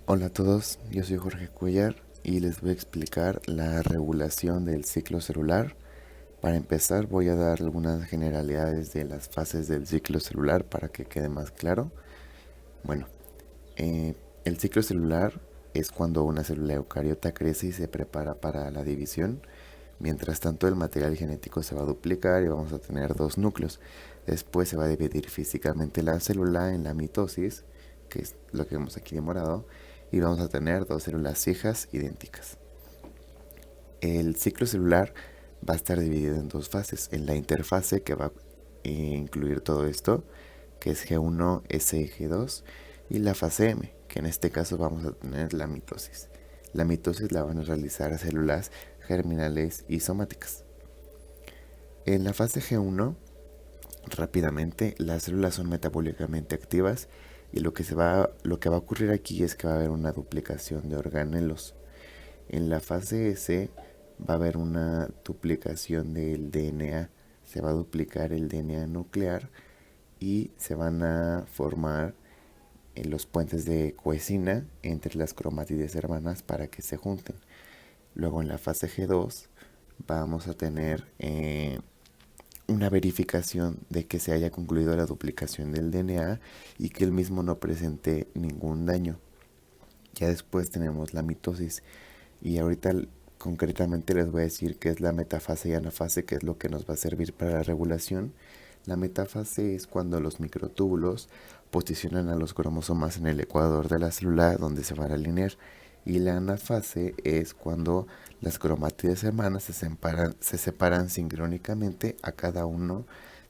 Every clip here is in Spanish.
Hola a todos, yo soy Jorge Cuellar y les voy a explicar la regulación del ciclo celular. Para empezar voy a dar algunas generalidades de las fases del ciclo celular para que quede más claro. Bueno, eh, el ciclo celular es cuando una célula eucariota crece y se prepara para la división. Mientras tanto, el material genético se va a duplicar y vamos a tener dos núcleos. Después se va a dividir físicamente la célula en la mitosis, que es lo que vemos aquí de morado, y vamos a tener dos células hijas idénticas. El ciclo celular va a estar dividido en dos fases. En la interfase, que va a incluir todo esto, que es G1, S y G2, y la fase M, que en este caso vamos a tener la mitosis. La mitosis la van a realizar células germinales y somáticas. En la fase G1, rápidamente, las células son metabólicamente activas y lo que va a ocurrir aquí es que va a haber una duplicación de organelos. En la fase S va a haber una duplicación del DNA. Se va a duplicar el DNA nuclear y se van a formar los puentes de coesina entre las cromátides hermanas para que se junten. Luego en la fase G2 vamos a tener una verificación de que se haya concluido la duplicación del DNA y que el mismo no presente ningún daño. Ya después tenemos la mitosis y ahorita concretamente les voy a decir qué es la metafase y anafase, que es lo que nos va a servir para la regulación. La metafase es cuando los microtúbulos posicionan a los cromosomas en el ecuador de la célula donde se van a alinear. Y la anafase es cuando las cromátides hermanas se separan sincrónicamente a cada uno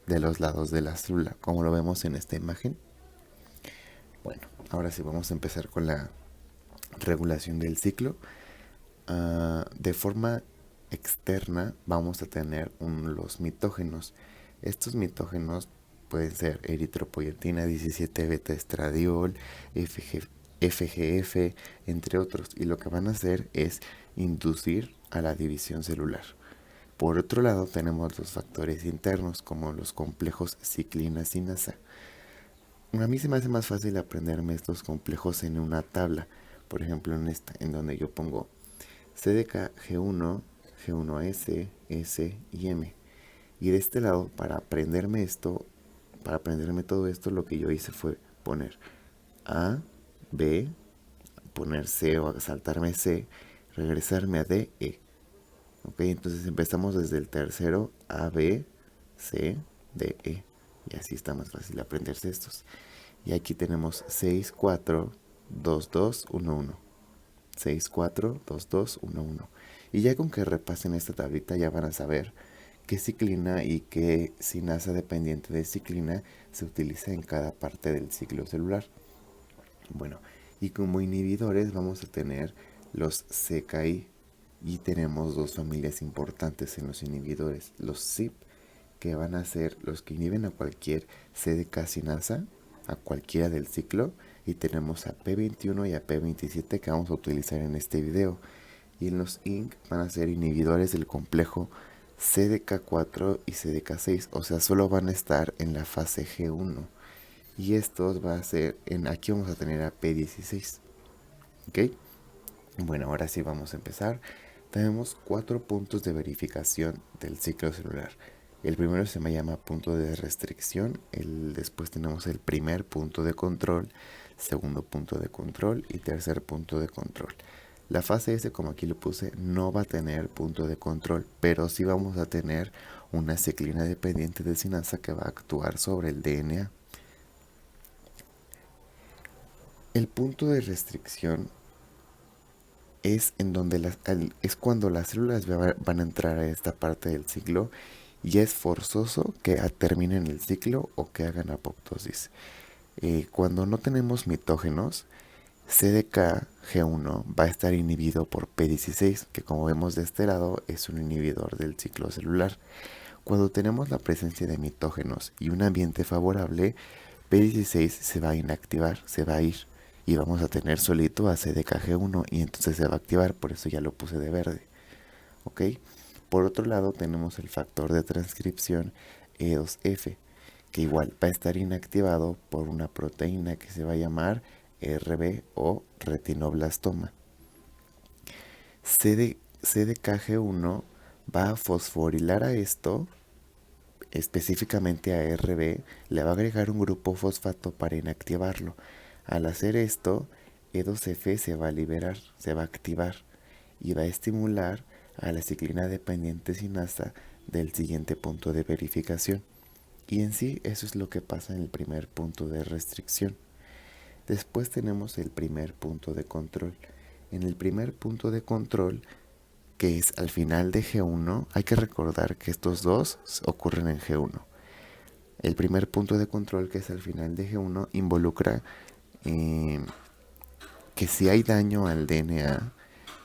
de los lados de la célula, como lo vemos en esta imagen. Bueno, ahora sí vamos a empezar con la regulación del ciclo. De forma externa vamos a tener los mitógenos. Estos mitógenos pueden ser eritropoyetina 17 beta estradiol, FGF, entre otros, y lo que van a hacer es inducir a la división celular. Por otro lado, tenemos los factores internos como los complejos ciclina-sinasa. A mí se me hace más fácil aprenderme estos complejos en una tabla, por ejemplo en esta, en donde yo pongo CDK G1, G1S, S y M. Y de este lado, para aprenderme todo esto, lo que yo hice fue poner A, B, poner C o saltarme C, regresarme a D, E. Ok, entonces empezamos desde el tercero, A, B, C, D, E. Y así está más fácil aprenderse estos. Y aquí tenemos 6, 4, 2, 2, 1, 1. 6, 4, 2, 2, 1, 1. Y ya con que repasen esta tablita ya van a saber qué ciclina y qué sinasa dependiente de ciclina se utiliza en cada parte del ciclo celular. Bueno, y como inhibidores vamos a tener los CKI y tenemos dos familias importantes en los inhibidores, los CYP, que van a ser los que inhiben a cualquier CDK sinasa, a cualquiera del ciclo, y tenemos a P21 y a P27 que vamos a utilizar en este video. Y en los INC van a ser inhibidores del complejo CDK4 y CDK6, o sea, solo van a estar en la fase G1. Y estos va a ser, aquí vamos a tener a P16. ¿Ok? Bueno, ahora sí vamos a empezar. Tenemos 4 puntos de verificación del ciclo celular. El primero se me llama punto de restricción, después tenemos el primer punto de control, segundo punto de control y tercer punto de control. La fase S, como aquí lo puse, no va a tener punto de control, pero sí vamos a tener una ciclina dependiente de sinasa que va a actuar sobre el DNA. El punto de restricción es en donde es cuando las células van a entrar a esta parte del ciclo y es forzoso que terminen el ciclo o que hagan apoptosis. Cuando no tenemos mitógenos, CDK G1 va a estar inhibido por P16, que como vemos de este lado es un inhibidor del ciclo celular. Cuando tenemos la presencia de mitógenos y un ambiente favorable, P16 se va a inactivar, se va a ir y vamos a tener solito a CDKG1 y entonces se va a activar, por eso ya lo puse de verde. ¿Ok? Por otro lado tenemos el factor de transcripción E2F, que igual va a estar inactivado por una proteína que se va a llamar RB o retinoblastoma. CDKG1 va a fosforilar a esto, específicamente a RB, le va a agregar un grupo fosfato para inactivarlo. Al hacer esto, E2F se va a liberar, se va a activar y va a estimular a la ciclina dependiente sinasa del siguiente punto de verificación. Y en sí eso es lo que pasa en el primer punto de restricción. Después tenemos el primer punto de control. En el primer punto de control, que es al final de G1, hay que recordar que estos dos ocurren en G1. El primer punto de control, que es al final de G1, involucra que si hay daño al DNA,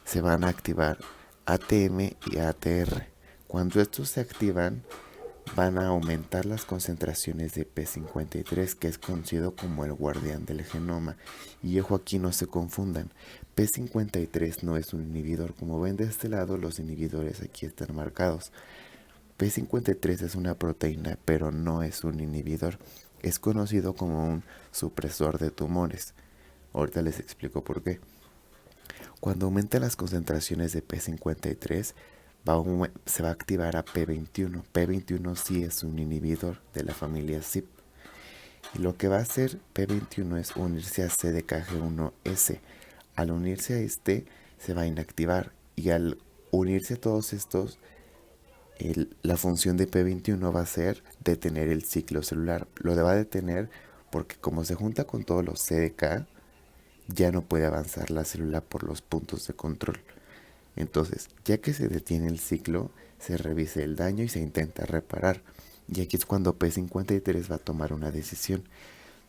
se van a activar ATM y ATR. Cuando estos se activan, van a aumentar las concentraciones de P53, que es conocido como el guardián del genoma. Y ojo, aquí no se confundan. P53 no es un inhibidor. Como ven de este lado, los inhibidores aquí están marcados. P53 es una proteína, pero no es un inhibidor. Es conocido como un supresor de tumores. Ahorita les explico por qué. Cuando aumentan las concentraciones de P53, se va a activar a P21. P21 sí es un inhibidor de la familia CYP. Y lo que va a hacer P21 es unirse a CDKG1S. Al unirse a este, se va a inactivar. Y al unirse a todos estos, la función de P21 va a ser detener el ciclo celular. Lo va a detener porque como se junta con todos los CDK, ya no puede avanzar la célula por los puntos de control. Entonces, ya que se detiene el ciclo, se revisa el daño y se intenta reparar. Y aquí es cuando P53 va a tomar una decisión.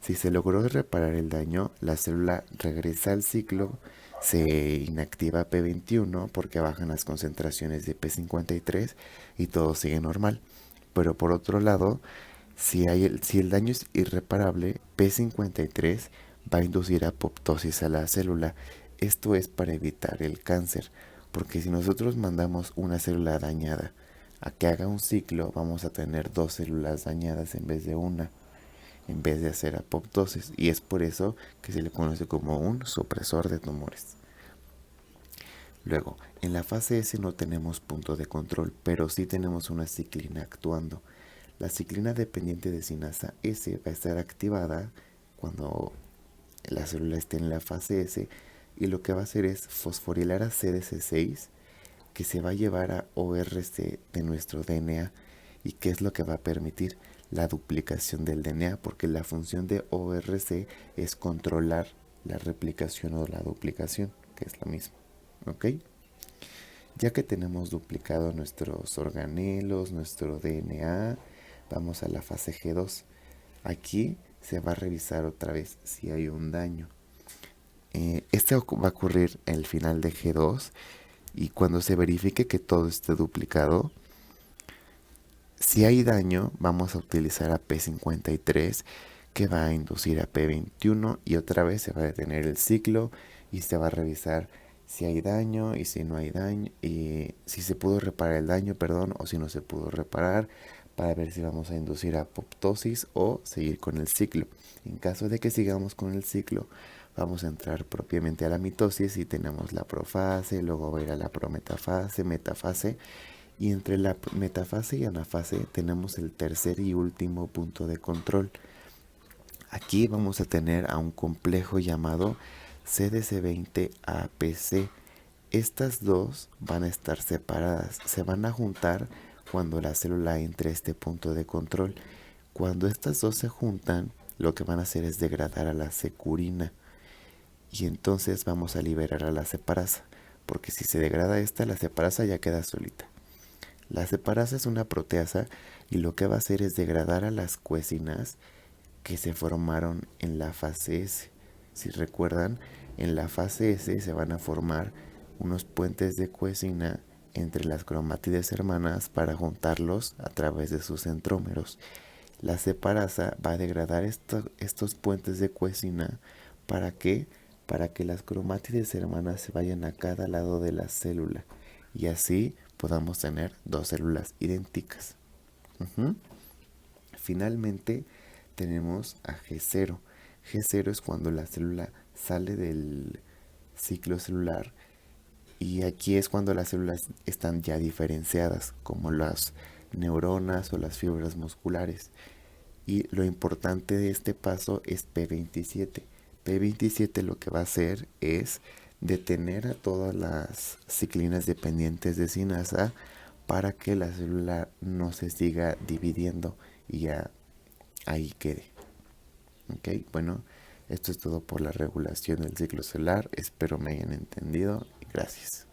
Si se logró reparar el daño, la célula regresa al ciclo, se inactiva P21 porque bajan las concentraciones de P53 y todo sigue normal. Pero por otro lado, si el daño es irreparable, P53 va a inducir apoptosis a la célula. Esto es para evitar el cáncer, porque si nosotros mandamos una célula dañada a que haga un ciclo, vamos a tener dos células dañadas en vez de una, en vez de hacer apoptosis. Y es por eso que se le conoce como un supresor de tumores. Luego, en la fase S no tenemos punto de control, pero sí tenemos una ciclina actuando. La ciclina dependiente de sinasa S va a estar activada cuando la célula esté en la fase S y lo que va a hacer es fosforilar a CDC6 que se va a llevar a ORC de nuestro DNA. ¿Y qué es lo que va a permitir? La duplicación del DNA, porque la función de ORC es controlar la replicación o la duplicación, que es lo mismo. ¿Ok? Ya que tenemos duplicado nuestros organelos, nuestro DNA, vamos a la fase G2. Aquí se va a revisar otra vez si hay un daño. Este va a ocurrir al final de G2 y cuando se verifique que todo esté duplicado, si hay daño, vamos a utilizar a P53 que va a inducir a P21 y otra vez se va a detener el ciclo y se va a revisar si hay daño y si no hay daño y si se pudo reparar el daño, perdón, o si no se pudo reparar para ver si vamos a inducir apoptosis o seguir con el ciclo. En caso de que sigamos con el ciclo, vamos a entrar propiamente a la mitosis y tenemos la profase, luego va a ir a la prometafase, metafase. Y entre la metafase y anafase tenemos el tercer y último punto de control. Aquí vamos a tener a un complejo llamado CDC20-APC. Estas dos van a estar separadas, se van a juntar cuando la célula entre a este punto de control. Cuando estas dos se juntan, lo que van a hacer es degradar a la securina y entonces vamos a liberar a la separasa, porque si se degrada esta, la separasa ya queda solita. La separasa es una proteasa y lo que va a hacer es degradar a las cuecinas que se formaron en la fase S. Si recuerdan, en la fase S se van a formar unos puentes de cuecina entre las cromátides hermanas para juntarlos a través de sus centrómeros. La separasa va a degradar estos puentes de cuecina para que las cromátides hermanas se vayan a cada lado de la célula y así podamos tener dos células idénticas. Finalmente tenemos a G0. G0 es cuando la célula sale del ciclo celular y aquí es cuando las células están ya diferenciadas, como las neuronas o las fibras musculares. Y lo importante de este paso es P27. P27 lo que va a hacer es detener a todas las ciclinas dependientes de sinasa para que la célula no se siga dividiendo y ya ahí quede. Ok, bueno, esto es todo por la regulación del ciclo celular. Espero me hayan entendido. Gracias.